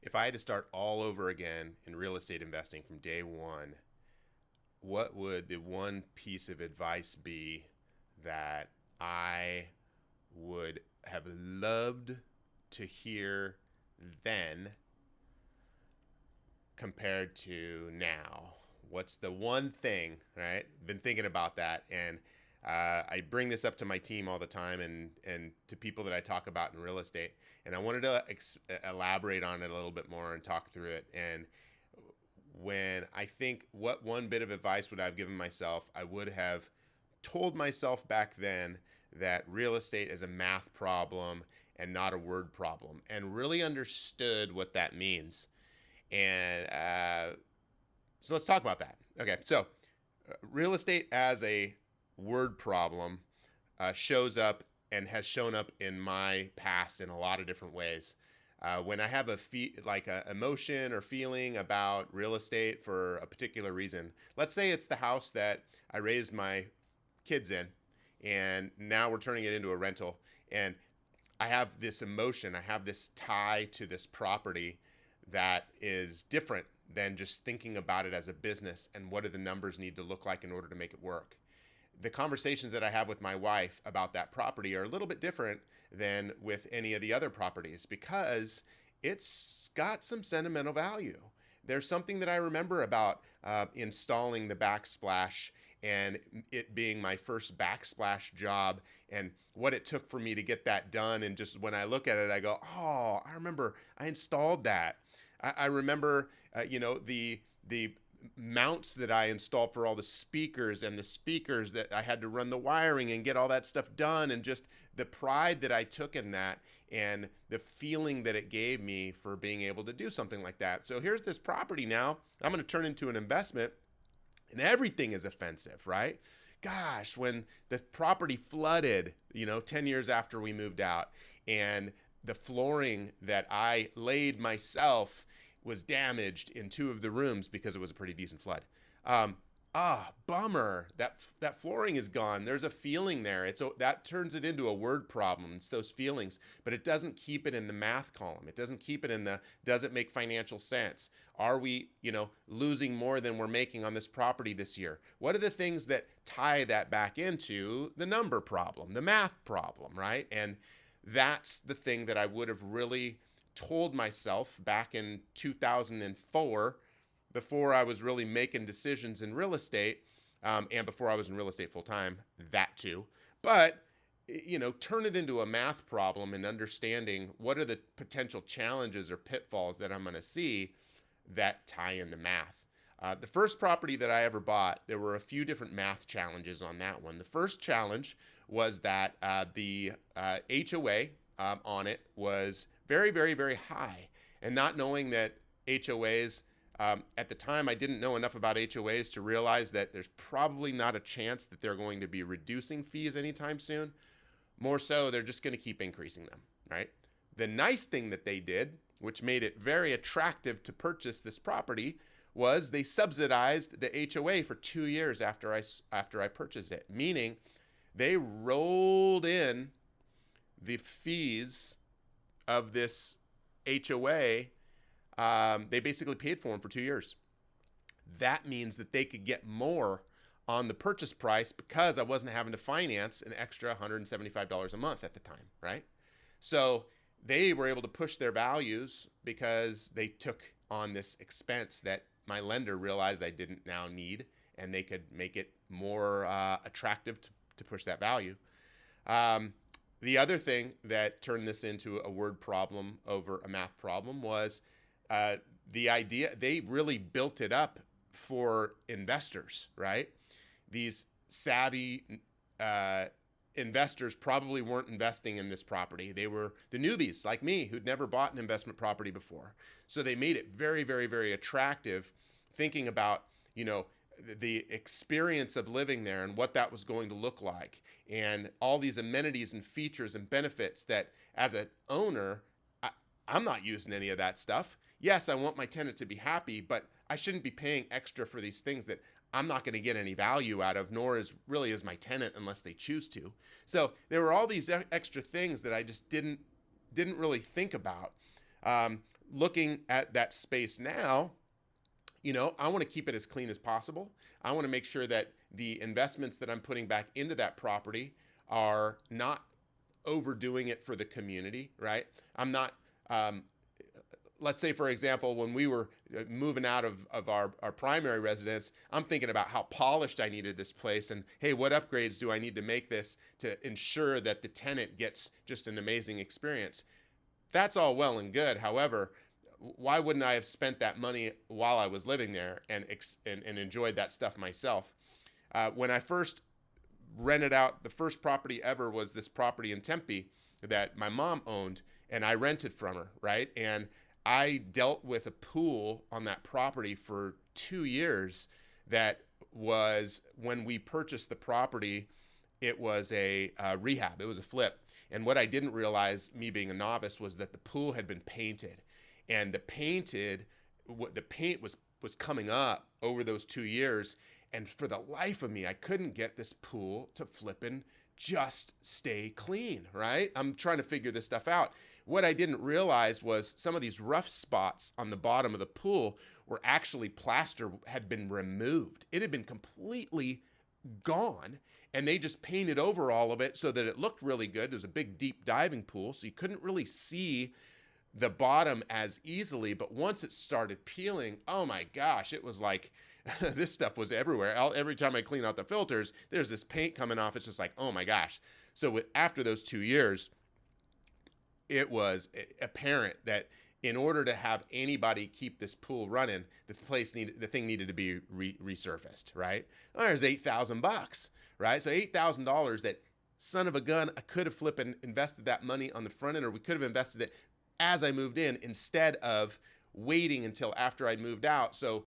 if I had to start all over again in real estate investing from day one, what would the one piece of advice be that I would have loved to hear then compared to now? What's the one thing, right? Been thinking about that. And I bring this up to my team all the time and to people that I talk about in real estate. And I wanted to elaborate on it a little bit more and talk through it. And when I think what one bit of advice would I have given myself, I would have told myself back then that real estate is a math problem and not a word problem, and really understood what that means. And so let's talk about that. Okay, so real estate as a word problem shows up and has shown up in my past in a lot of different ways. When I have like a emotion or feeling about real estate for a particular reason, let's say it's the house that I raised my kids in, and now we're turning it into a rental, and I have this emotion, I have this tie to this property that is different than just thinking about it as a business and what do the numbers need to look like in order to make it work. The conversations that I have with my wife about that property are a little bit different than with any of the other properties because it's got some sentimental value. There's something that I remember about installing the backsplash and it being my first backsplash job and what it took for me to get that done. And just when I look at it, I go, oh, I remember I installed that. I remember, the mounts that I installed for all the speakers and the speakers that I had to run the wiring and get all that stuff done, and just the pride that I took in that and the feeling that it gave me for being able to do something like that. So here's this property now I'm going to turn into an investment, and everything is offensive, right? Gosh, when the property flooded, 10 years after we moved out, and the flooring that I laid myself was damaged in two of the rooms because it was a pretty decent flood. Bummer. That flooring is gone. There's a feeling there. That turns it into a word problem. It's those feelings, but it doesn't keep it in the math column. It doesn't keep it in the, does it make financial sense? Are we, losing more than we're making on this property this year? What are the things that tie that back into the number problem, the math problem, right? And that's the thing that I would have really told myself back in 2004, before I was really making decisions in real estate, and before I was in real estate full time, that too. But, turn it into a math problem and understanding what are the potential challenges or pitfalls that I'm going to see that tie into math. The first property that I ever bought, there were a few different math challenges on that one. The first challenge was that the HOA on it was very, very, very high. And not knowing that HOAs, at the time, I didn't know enough about HOAs to realize that there's probably not a chance that they're going to be reducing fees anytime soon. More so, they're just going to keep increasing them, right? The nice thing that they did, which made it very attractive to purchase this property, was they subsidized the HOA for 2 years after I purchased it, meaning they rolled in the fees of this HOA. They basically paid for them for 2 years. That means that they could get more on the purchase price because I wasn't having to finance an extra $175 a month at the time, right? So they were able to push their values because they took on this expense that my lender realized I didn't now need, and they could make it more attractive to push that value. The other thing that turned this into a word problem over a math problem was the idea, they really built it up for investors, right? These savvy investors probably weren't investing in this property. They were the newbies like me who'd never bought an investment property before. So they made it very, very, very attractive, thinking about, the experience of living there and what that was going to look like, and all these amenities and features and benefits that as an owner, I'm not using any of that stuff. Yes, I want my tenant to be happy, but I shouldn't be paying extra for these things that I'm not going to get any value out of, nor is my tenant unless they choose to. So there were all these extra things that I just didn't really think about. looking at that space now, I want to keep it as clean as possible. I want to make sure that the investments that I'm putting back into that property are not overdoing it for the community, right? I'm not, um, let's say, for example, when we were moving out of our primary residence, I'm thinking about how polished I needed this place and, hey, what upgrades do I need to make this to ensure that the tenant gets just an amazing experience? That's all well and good. However, why wouldn't I have spent that money while I was living there and enjoyed that stuff myself? When I first rented out, the first property ever was this property in Tempe that my mom owned, and I rented from her, right? And I dealt with a pool on that property for 2 years. That was when we purchased the property. It was a rehab. It was a flip. And what I didn't realize, me being a novice, was that the pool had been painted, and the paint was coming up over those 2 years. And for the life of me, I couldn't get this pool to flippin' just stay clean, right? I'm trying to figure this stuff out. What I didn't realize was some of these rough spots on the bottom of the pool were actually plaster had been removed. It had been completely gone, and they just painted over all of it so that it looked really good. There was a big deep diving pool, so you couldn't really see the bottom as easily. But once it started peeling, oh my gosh, it was like this stuff was everywhere. Every time I clean out the filters, there's this paint coming off. It's just like, oh my gosh. So after those 2 years, it was apparent that in order to have anybody keep this pool running, the thing needed to be resurfaced, right? Well, there's $8,000, right? So $8,000 that, son of a gun, I could have flipped and invested that money on the front end, or we could have invested it as I moved in instead of waiting until after I'd moved out. So